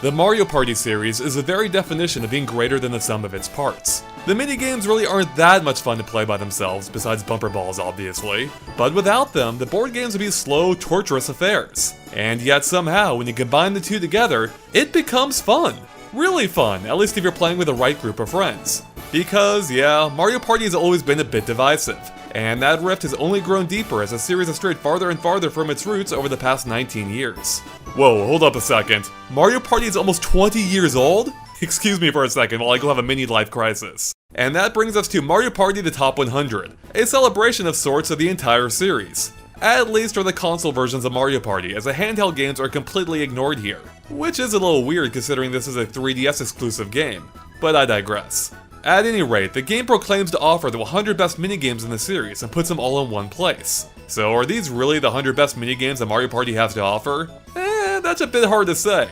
The Mario Party series is the very definition of being greater than the sum of its parts. The minigames really aren't that much fun to play by themselves, besides bumper balls obviously, but without them, the board games would be slow, torturous affairs. And yet somehow, when you combine the two together, it becomes fun. Really fun, at least if you're playing with the right group of friends. Because, yeah, Mario Party has always been a bit divisive, and that rift has only grown deeper as the series has strayed farther and farther from its roots over the past 19 years. Whoa, hold up a second. Mario Party is almost 20 years old? Excuse me for a second while I go have a mini life crisis. And that brings us to Mario Party The Top 100, a celebration of sorts of the entire series. At least for the console versions of Mario Party, as the handheld games are completely ignored here. Which is a little weird considering this is a 3DS exclusive game, but I digress. At any rate, the game proclaims to offer the 100 best minigames in the series and puts them all in one place. So are these really the 100 best minigames that Mario Party has to offer? That's a bit hard to say.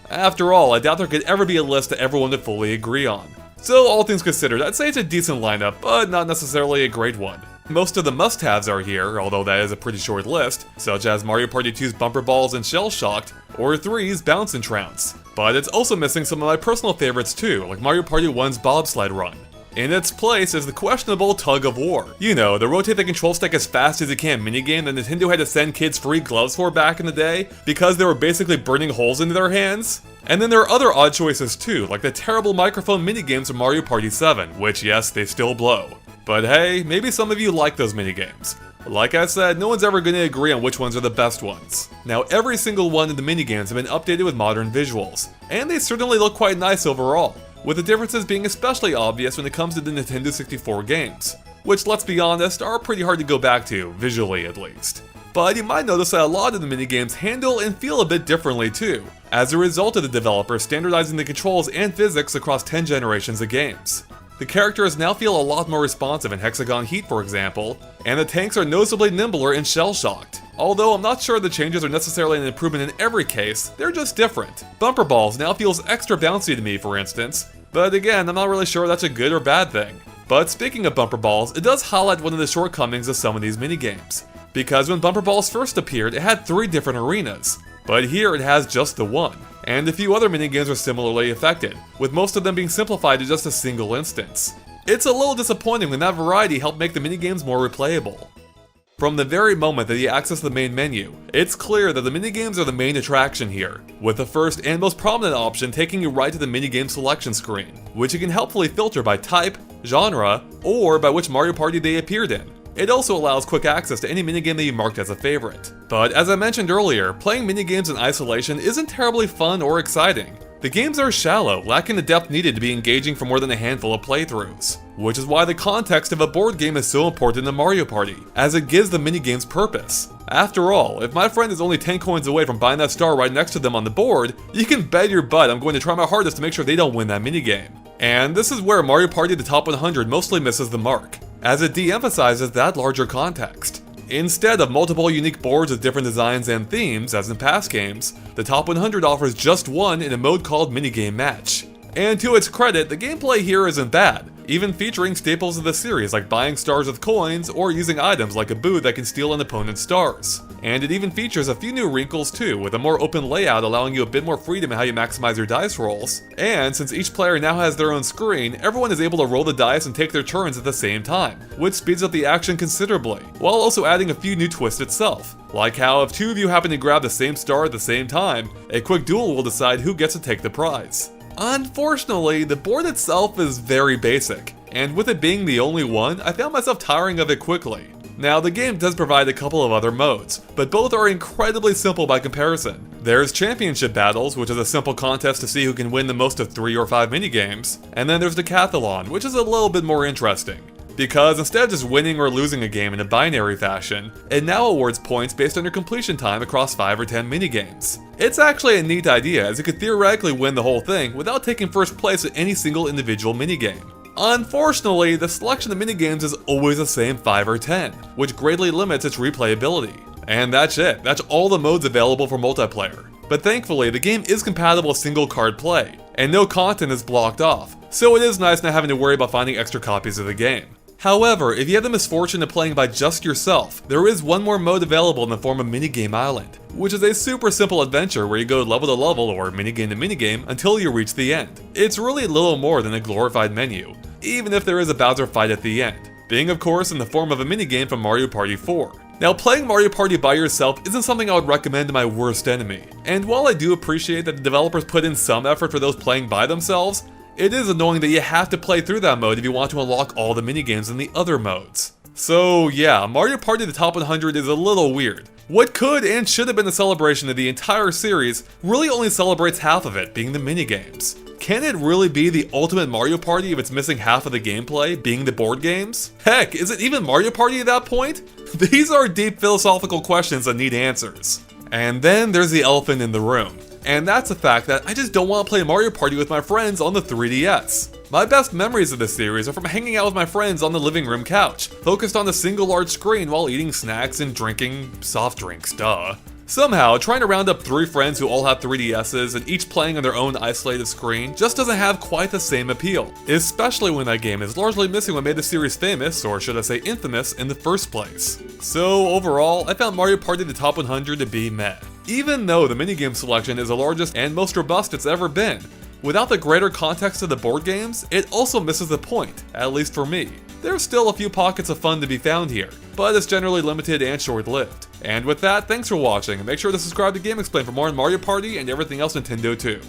After all, I doubt there could ever be a list that everyone would fully agree on. So all things considered, I'd say it's a decent lineup, but not necessarily a great one. Most of the must-haves are here, although that is a pretty short list, such as Mario Party 2's Bumper Balls and Shell Shocked, or 3's Bounce and Trounce. But it's also missing some of my personal favorites too, like Mario Party 1's Bobsled Run. In its place is the questionable Tug of War. You know, the rotate the control stick as fast as you can minigame that Nintendo had to send kids free gloves for back in the day, because they were basically burning holes into their hands. And then there are other odd choices too, like the terrible microphone minigames from Mario Party 7, which yes, they still blow. But hey, maybe some of you like those minigames. Like I said, no one's ever going to agree on which ones are the best ones. Now, every single one of the minigames have been updated with modern visuals, and they certainly look quite nice overall, with the differences being especially obvious when it comes to the Nintendo 64 games, which, let's be honest, are pretty hard to go back to, visually at least. But you might notice that a lot of the minigames handle and feel a bit differently too, as a result of the developers standardizing the controls and physics across 10 generations of games. The characters now feel a lot more responsive in Hexagon Heat, for example, and the tanks are noticeably nimbler in Shell Shocked. Although I'm not sure the changes are necessarily an improvement in every case, they're just different. Bumper Balls now feels extra bouncy to me, for instance, but again, I'm not really sure that's a good or bad thing. But speaking of Bumper Balls, it does highlight one of the shortcomings of some of these minigames. Because when Bumper Balls first appeared, it had 3 different arenas, but here it has just the one. And a few other minigames are similarly affected, with most of them being simplified to just a single instance. It's a little disappointing when that variety helped make the minigames more replayable. From the very moment that you access the main menu, it's clear that the minigames are the main attraction here, with the first and most prominent option taking you right to the minigame selection screen, which you can helpfully filter by type, genre, or by which Mario Party they appeared in. It also allows quick access to any minigame that you marked as a favorite. But as I mentioned earlier, playing minigames in isolation isn't terribly fun or exciting. The games are shallow, lacking the depth needed to be engaging for more than a handful of playthroughs. Which is why the context of a board game is so important in Mario Party, as it gives the minigames purpose. After all, if my friend is only 10 coins away from buying that star right next to them on the board, you can bet your butt I'm going to try my hardest to make sure they don't win that minigame. And this is where Mario Party The Top 100 mostly misses the mark, as it de-emphasizes that larger context. Instead of multiple unique boards with different designs and themes, as in past games, the Top 100 offers just one in a mode called Minigame Match. And to its credit, the gameplay here isn't bad, even featuring staples of the series like buying stars with coins or using items like a boo that can steal an opponent's stars. And it even features a few new wrinkles too, with a more open layout allowing you a bit more freedom in how you maximize your dice rolls. And since each player now has their own screen, everyone is able to roll the dice and take their turns at the same time, which speeds up the action considerably, while also adding a few new twists itself. Like how if 2 of you happen to grab the same star at the same time, a quick duel will decide who gets to take the prize. Unfortunately, the board itself is very basic, and with it being the only one, I found myself tiring of it quickly. Now, the game does provide a couple of other modes, but both are incredibly simple by comparison. There's Championship Battles, which is a simple contest to see who can win the most of 3 or 5 minigames, and then there's Decathlon, which is a little bit more interesting. Because instead of just winning or losing a game in a binary fashion, it now awards points based on your completion time across 5 or 10 minigames. It's actually a neat idea, as you could theoretically win the whole thing without taking first place at any single individual minigame. Unfortunately, the selection of minigames is always the same 5 or 10, which greatly limits its replayability. And that's it, that's all the modes available for multiplayer. But thankfully, the game is compatible with single card play, and no content is blocked off, so it is nice not having to worry about finding extra copies of the game. However, if you have the misfortune of playing by just yourself, there is one more mode available in the form of Minigame Island, which is a super simple adventure where you go level to level or minigame to minigame until you reach the end. It's really little more than a glorified menu, even if there is a Bowser fight at the end, being of course in the form of a minigame from Mario Party 4. Now, playing Mario Party by yourself isn't something I would recommend to my worst enemy, and while I do appreciate that the developers put in some effort for those playing by themselves, it is annoying that you have to play through that mode if you want to unlock all the minigames in the other modes. So yeah, Mario Party the Top 100 is a little weird. What could and should have been a celebration of the entire series really only celebrates half of it, being the minigames. Can it really be the ultimate Mario Party if it's missing half of the gameplay, being the board games? Heck, is it even Mario Party at that point? These are deep philosophical questions that need answers. And then there's the elephant in the room. And that's the fact that I just don't want to play Mario Party with my friends on the 3DS. My best memories of this series are from hanging out with my friends on the living room couch, focused on a single large screen while eating snacks and drinking soft drinks, duh. Somehow, trying to round up 3 friends who all have 3DSs and each playing on their own isolated screen just doesn't have quite the same appeal, especially when that game is largely missing what made the series famous, or should I say infamous, in the first place. So overall, I found Mario Party the Top 100 to be meh. Even though the minigame selection is the largest and most robust it's ever been, without the greater context of the board games, it also misses the point, at least for me. There's still a few pockets of fun to be found here, but it's generally limited and short-lived. And with that, thanks for watching, and make sure to subscribe to GameXplain for more on Mario Party and everything else Nintendo too.